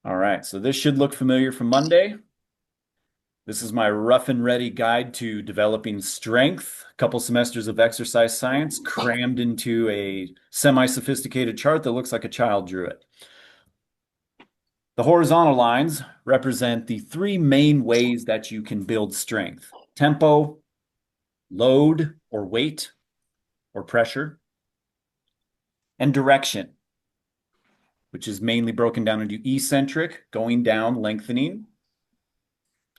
All right, so this should look familiar from Monday. This is my rough and ready guide to developing strength. A couple semesters of exercise science crammed into a semi-sophisticated chart that looks like a child drew it. The horizontal lines represent the three main ways that you can build strength: tempo, load or weight or pressure, and direction, which is mainly broken down into eccentric, going down, lengthening,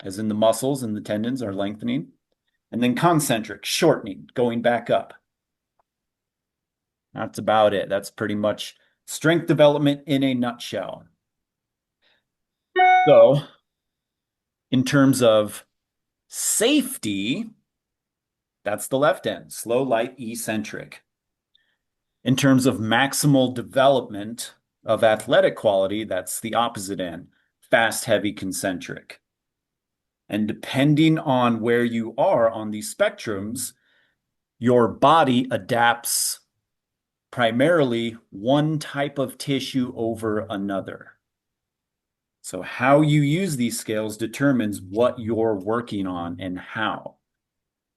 as in the muscles and the tendons are lengthening, and then concentric, shortening, going back up. That's about it. That's pretty much strength development in a nutshell. So, in terms of safety, that's the left end, slow, light, eccentric. In terms of maximal development of athletic quality, that's the opposite end, fast, heavy, concentric. And depending on where you are on these spectrums, your body adapts primarily one type of tissue over another. So how you use these scales determines what you're working on and how.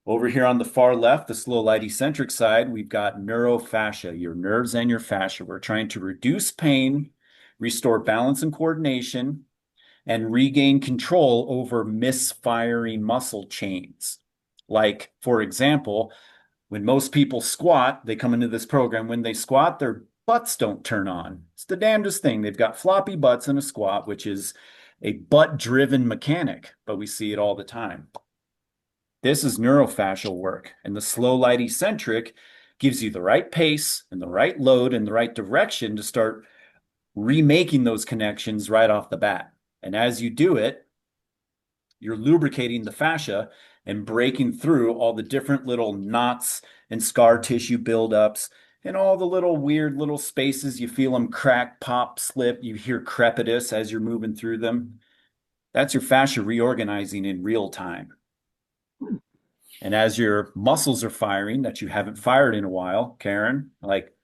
Over here on the far left, the slow light eccentric side, we've got neurofascia, your nerves and your fascia. We're trying to reduce pain, restore balance and coordination, and regain control over misfiring muscle chains. Like, for example, when most people squat, they come into this program, when they squat, their butts don't turn on. It's the damnedest thing. They've got floppy butts in a squat, which is a butt-driven mechanic, but we see it all the time. This is neurofascial work, and the slow light eccentric gives you the right pace and the right load and the right direction to start remaking those connections right off the bat. And as you do it, you're lubricating the fascia and breaking through all the different little knots and scar tissue buildups and all the little weird little spaces. You feel them crack, pop, slip. You hear crepitus as you're moving through them. That's your fascia reorganizing in real time. And as your muscles are firing that you haven't fired in a while, Karen, like,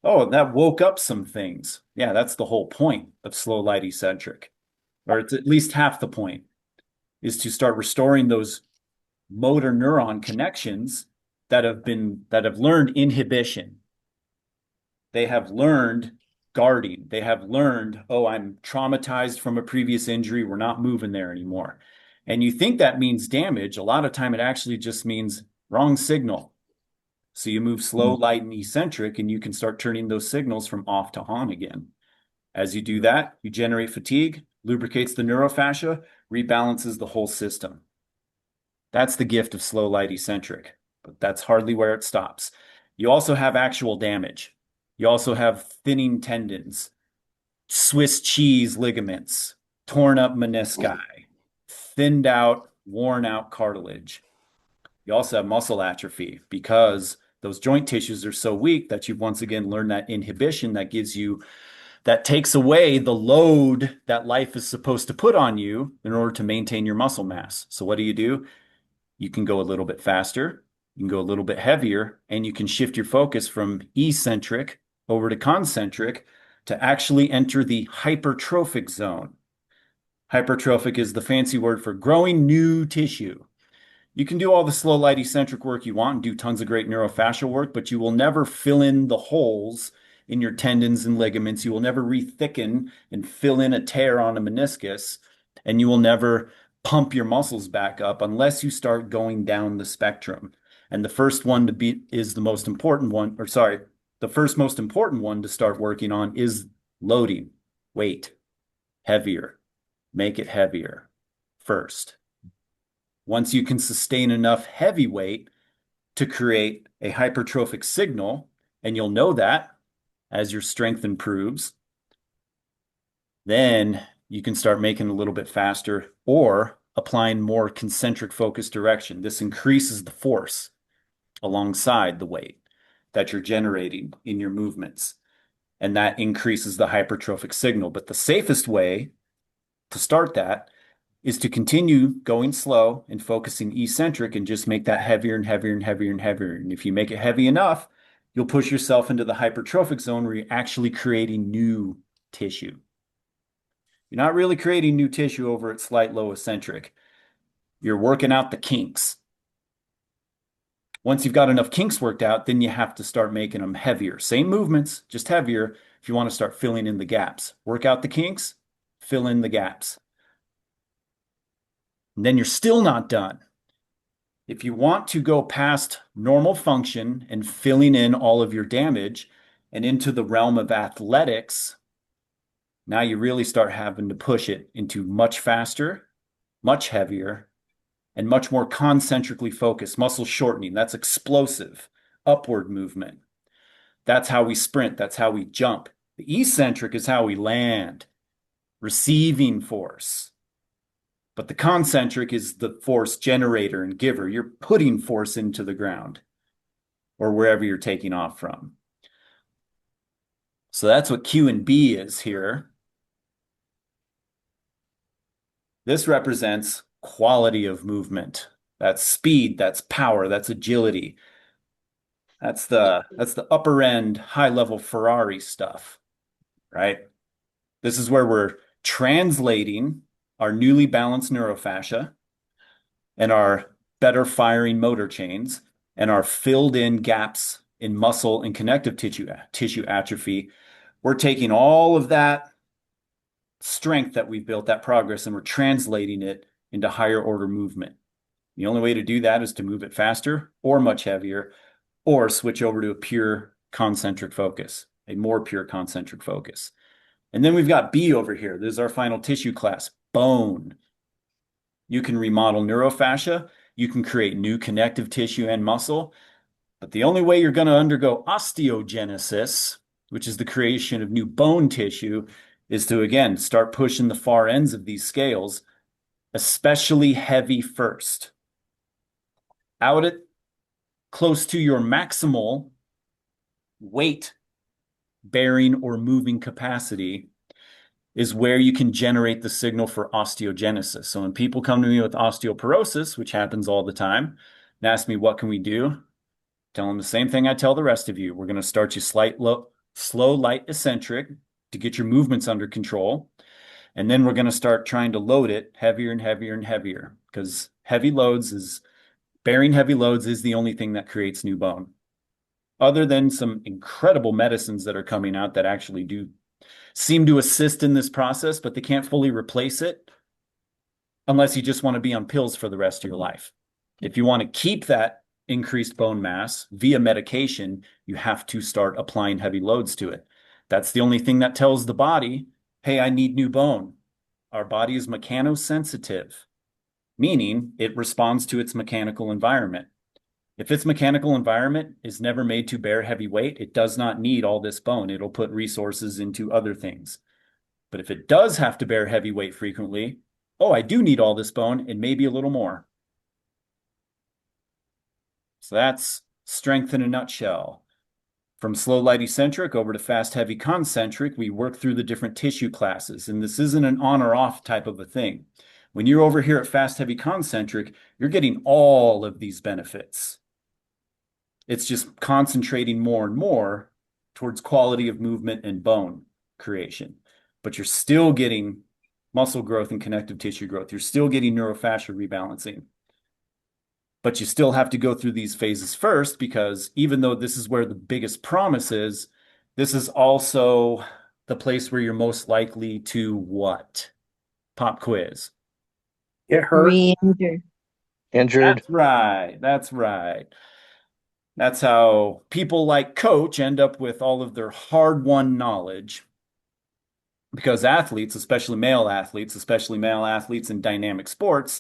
oh, that woke up some things. Yeah, that's the whole point of slow light eccentric, or it's at least half the point, is to start restoring those motor neuron connections that have learned inhibition. They have learned guarding. They have learned, oh, I'm traumatized from a previous injury. We're not moving there anymore. And you think that means damage. A lot of time it actually just means wrong signal. So you move slow, light, and eccentric, and you can start turning those signals from off to on again. As you do that, you generate fatigue, lubricates the neurofascia, rebalances the whole system. That's the gift of slow light eccentric, but that's hardly where it stops. You also have actual damage. You also have thinning tendons, Swiss cheese ligaments, torn up menisci, thinned out, worn out cartilage. You also have muscle atrophy because those joint tissues are so weak that you've once again learned that inhibition that takes away the load that life is supposed to put on you in order to maintain your muscle mass. So what do? You can go a little bit faster, you can go a little bit heavier, and you can shift your focus from eccentric over to concentric to actually enter the hypertrophic zone. Hypertrophic is the fancy word for growing new tissue. You can do all the slow light eccentric work you want and do tons of great neurofascial work, but you will never fill in the holes in your tendons and ligaments. You will never rethicken and fill in a tear on a meniscus, and you will never pump your muscles back up unless you start going down the spectrum. And the first one to be is the most important one, or sorry, the first most important one to start working on is loading, weight, heavier, make it heavier first. Once you can sustain enough heavy weight to create a hypertrophic signal, and you'll know that as your strength improves, then you can start making a little bit faster or applying more concentric focus direction. This increases the force alongside the weight that you're generating in your movements, and that increases the hypertrophic signal. But the safest way to start that is to continue going slow and focusing eccentric and just make that heavier and heavier and heavier and heavier. And if you make it heavy enough, you'll push yourself into the hypertrophic zone where you're actually creating new tissue. You're not really creating new tissue over at slight low eccentric. You're working out the kinks. Once you've got enough kinks worked out, then you have to start making them heavier. Same movements, just heavier if you want to start filling in the gaps. Work out the kinks, fill in the gaps. And then you're still not done. If you want to go past normal function and filling in all of your damage and into the realm of athletics, now you really start having to push it into much faster, much heavier, and much more concentrically focused. Muscle shortening, that's explosive, upward movement. That's how we sprint. That's how we jump. The eccentric is how we land, receiving force. But the concentric is the force generator and giver. You're putting force into the ground or wherever you're taking off from. So that's what Q and B is here. This represents quality of movement. That's speed, that's power, that's agility. That's the upper end, high level Ferrari stuff, right? This is where we're translating our newly balanced neurofascia and our better firing motor chains and our filled in gaps in muscle and connective tissue atrophy. We're taking all of that strength that we've built, that progress, and we're translating it into higher order movement. The only way to do that is to move it faster or much heavier, or switch over to a pure concentric focus, a more pure concentric focus. And then we've got B over here. This is our final tissue class, bone. You can remodel neurofascia. You can create new connective tissue and muscle. But the only way you're going to undergo osteogenesis, which is the creation of new bone tissue, is to, again, start pushing the far ends of these scales, especially heavy first. Out at close to your maximal weight bearing or moving capacity is where you can generate the signal for osteogenesis. So when people come to me with osteoporosis, which happens all the time, and ask me, what can we do? Tell them the same thing I tell the rest of you. We're going to start you slow, light, eccentric to get your movements under control. And then we're going to start trying to load it heavier and heavier and heavier, because bearing heavy loads is the only thing that creates new bone. Other than some incredible medicines that are coming out that actually do seem to assist in this process, but they can't fully replace it unless you just want to be on pills for the rest of your life. If you want to keep that increased bone mass via medication, you have to start applying heavy loads to it. That's the only thing that tells the body, hey, I need new bone. Our body is mechanosensitive, meaning it responds to its mechanical environment. If its mechanical environment is never made to bear heavy weight, it does not need all this bone. It'll put resources into other things. But if it does have to bear heavy weight frequently, oh, I do need all this bone and maybe a little more. So that's strength in a nutshell. From slow, light, eccentric over to fast, heavy, concentric, we work through the different tissue classes. And this isn't an on or off type of a thing. When you're over here at fast, heavy, concentric, you're getting all of these benefits. It's just concentrating more and more towards quality of movement and bone creation. But you're still getting muscle growth and connective tissue growth. You're still getting neurofascial rebalancing. But you still have to go through these phases first, because even though this is where the biggest promise is, this is also the place where you're most likely to what? Pop quiz. Get hurt. Re-injured. Injured. That's right. That's right. That's how people like Coach end up with all of their hard-won knowledge, because athletes, especially male athletes in dynamic sports,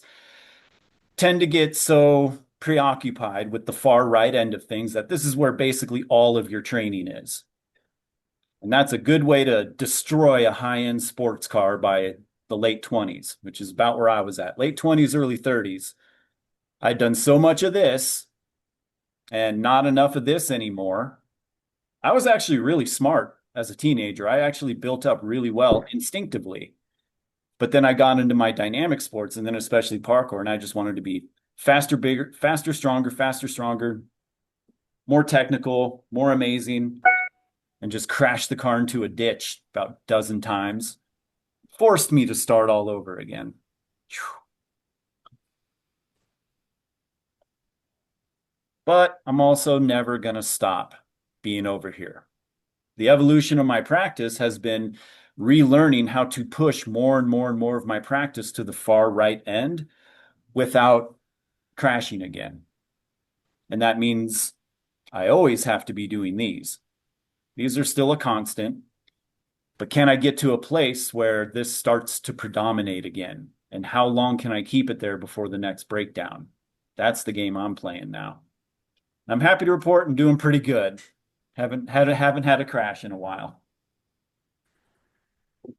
tend to get so preoccupied with the far right end of things that this is where basically all of your training is. And that's a good way to destroy a high-end sports car by the late 20s, which is about where I was at. Late 20s, early 30s. I'd done so much of this and not enough of this anymore. I was actually really smart as a teenager. I actually built up really well instinctively. But then I got into my dynamic sports, and then especially parkour, and I just wanted to be faster, bigger, faster, stronger, more technical, more amazing, and just crash the car into a ditch about a dozen times. forced me to start all over again. But I'm also never going to stop being over here. The evolution of my practice has been relearning how to push more and more and more of my practice to the far right end without crashing again. And that means I always have to be doing these. These are still a constant, but can I get to a place where this starts to predominate again? And how long can I keep it there before the next breakdown? That's the game I'm playing now. I'm happy to report I'm doing pretty good. Haven't had a crash in a while.